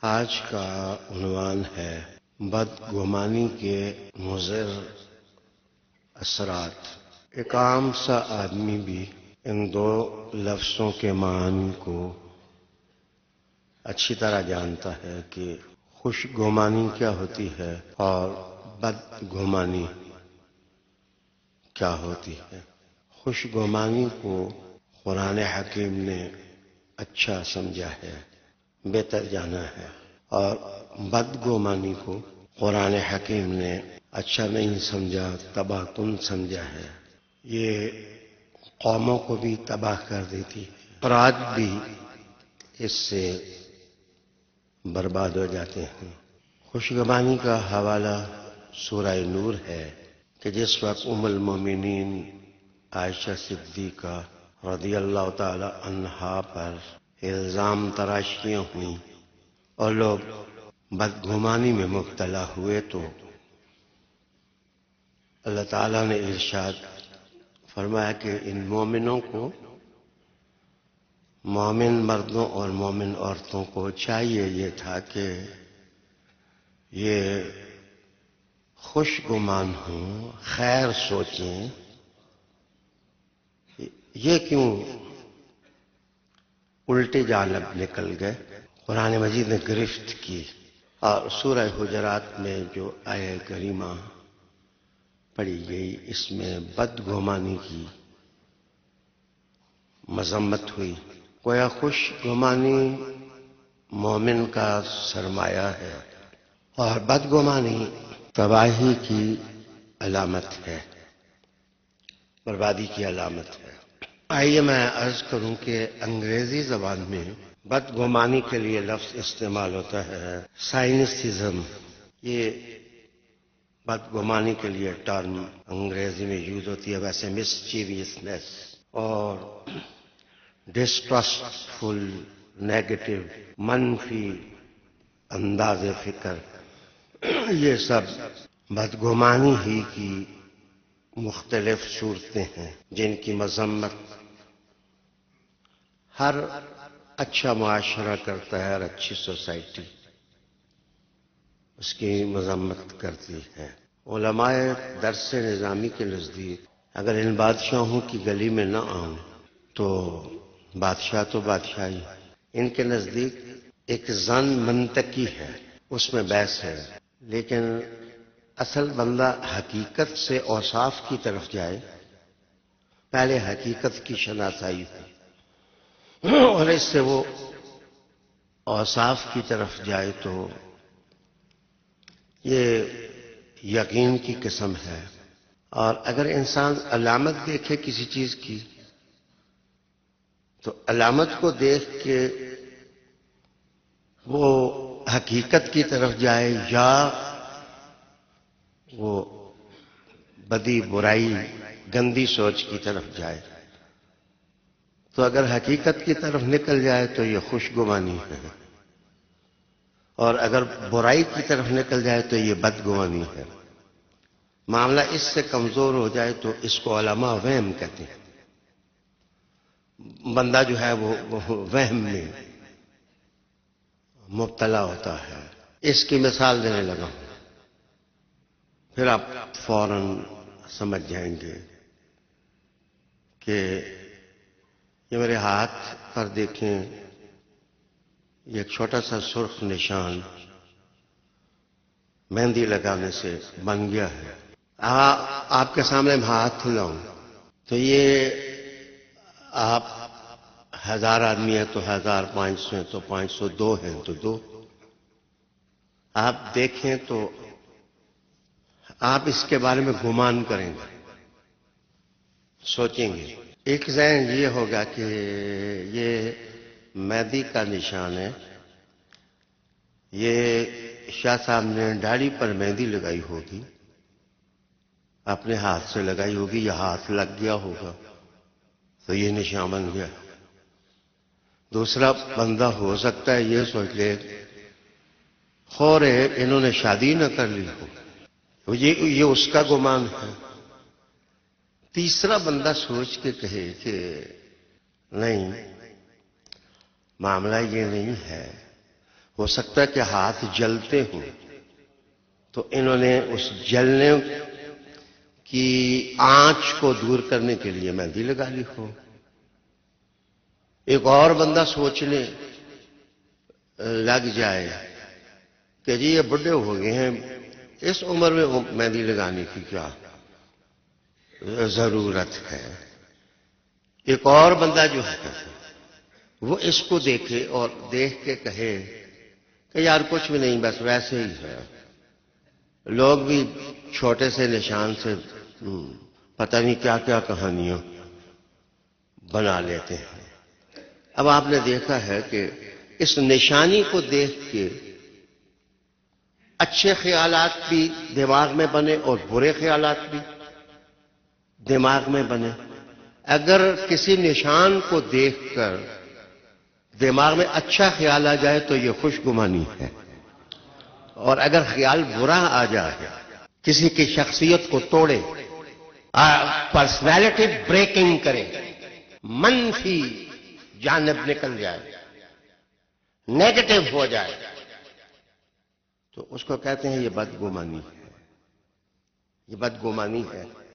آج کا عنوان ہے بدگمانی کے مضر اثرات۔ ایک عام سا آدمی بھی ان دو لفظوں کے معنی کو اچھی طرح جانتا ہے کہ خوش گمانی کیا ہوتی ہے اور بدگمانی کیا ہوتی ہے۔ خوش گمانی کو قرآن حکیم نے اچھا سمجھا ہے، بہتر جانا ہے، اور بدگمانی کو قرآن حکیم نے اچھا نہیں سمجھا، تباہ کن سمجھا ہے۔ یہ قوموں کو بھی تباہ کر دیتی ہے، افراد بھی اس سے برباد ہو جاتے ہیں۔ خوشگمانی کا حوالہ سورہ نور ہے کہ جس وقت ام المومنین عائشہ صدیقہ رضی اللہ تعالی عنہا پر الزام تراشیاں ہوئیں اور لوگ بدگمانی میں مبتلا ہوئے تو اللہ تعالیٰ نے ارشاد فرمایا کہ ان مومنوں کو، مومن مردوں اور مومن عورتوں کو چاہیے یہ تھا کہ یہ خوش گمان ہوں، خیر سوچیں۔ یہ کیوں الٹے جانب نکل گئے؟ قرآن مجید نے گرفت کی اور سورہ حجرات میں جو آیہ کریمہ پڑھی گئی اس میں بدگمانی کی مذمت ہوئی۔ گویا خوش گمانی مومن کا سرمایہ ہے اور بدگمانی تباہی کی علامت ہے، بربادی کی علامت ہے۔ آئیے میں عرض کروں کہ انگریزی زبان میں بدگمانی کے لیے لفظ استعمال ہوتا ہے سائنسزم۔ یہ بدگمانی کے لیے ٹرم انگریزی میں یوز ہوتی ہے، ویسے مسچیویسنس اور ڈسٹرسٹفل، نیگیٹو، منفی انداز فکر، یہ سب بدگمانی ہی کی مختلف صورتیں ہیں جن کی مذمت ہر اچھا معاشرہ کرتا ہے، ہر اچھی سوسائٹی اس کی مذمت کرتی ہے۔ علماء درس نظامی کے نزدیک اگر ان بادشاہوں کی گلی میں نہ آؤں تو بادشاہ تو بادشاہی، ان کے نزدیک ایک زن منطقی ہے، اس میں بحث ہے، لیکن اصل بندہ حقیقت سے اوصاف کی طرف جائے، پہلے حقیقت کی شناسائی ہو اور اس سے وہ اوصاف کی طرف جائے تو یہ یقین کی قسم ہے۔ اور اگر انسان علامت دیکھے کسی چیز کی تو علامت کو دیکھ کے وہ حقیقت کی طرف جائے یا وہ بدی، برائی، گندی سوچ کی طرف جائے، تو اگر حقیقت کی طرف نکل جائے تو یہ خوش گمانی ہے، اور اگر برائی کی طرف نکل جائے تو یہ بدگمانی ہے۔ معاملہ اس سے کمزور ہو جائے تو اس کو علماء وہم کہتے ہیں۔ بندہ جو ہے وہ وہم میں مبتلا ہوتا ہے۔ اس کی مثال دینے لگا ہوں، پھر آپ فوراً سمجھ جائیں گے کہ یہ میرے ہاتھ پر دیکھیں، یہ ایک چھوٹا سا سرخ نشان مہندی لگانے سے بن گیا ہے۔ آپ کے سامنے میں ہاتھ لاؤں تو یہ آپ 1000 آدمی ہیں تو 1500 ہیں تو 502 ہیں تو 2، آپ دیکھیں تو آپ اس کے بارے میں گمان کریں گے، سوچیں گے۔ ایک ذہن یہ ہوگا کہ یہ مہندی کا نشان ہے، یہ شاہ صاحب نے داڑھی پر مہندی لگائی ہوگی، اپنے ہاتھ سے لگائی ہوگی یا ہاتھ لگ گیا ہوگا تو یہ نشان بن گیا۔ دوسرا بندہ ہو سکتا ہے یہ سوچ لے خور ہے انہوں نے شادی نہ کر لی ہو، یہ اس کا گمان ہے۔ تیسرا بندہ سوچ کے کہے کہ نہیں، معاملہ یہ نہیں ہے، ہو سکتا ہے کہ ہاتھ جلتے ہوں تو انہوں نے اس جلنے کی آنچ کو دور کرنے کے لیے مہندی لگا لی ہو. ایک اور بندہ سوچنے لگ جائے کہ جی یہ بڈھے ہو گئے ہیں، اس عمر میں مہندی لگانے کی کیا ضرورت ہے. ایک اور بندہ جو ہے وہ اس کو دیکھے اور دیکھ کے کہے کہ یار کچھ بھی نہیں، بس ویسے ہی ہے. لوگ بھی چھوٹے سے نشان سے پتہ نہیں کیا کیا کہانیاں بنا لیتے ہیں. اب آپ نے دیکھا ہے کہ اس نشانی کو دیکھ کے اچھے خیالات بھی دماغ میں بنے اور برے خیالات بھی دماغ میں بنے. اگر کسی نشان کو دیکھ کر دماغ میں اچھا خیال آ جائے تو یہ خوش گمانی ہے، اور اگر خیال برا آ جائے، کسی کی شخصیت کو توڑے، پرسنالٹی بریکنگ کرے، منفی جانب نکل جائے، نیگیٹو ہو جائے، تو اس کو کہتے ہیں یہ بدگمانی ہے، یہ بدگمانی ہے.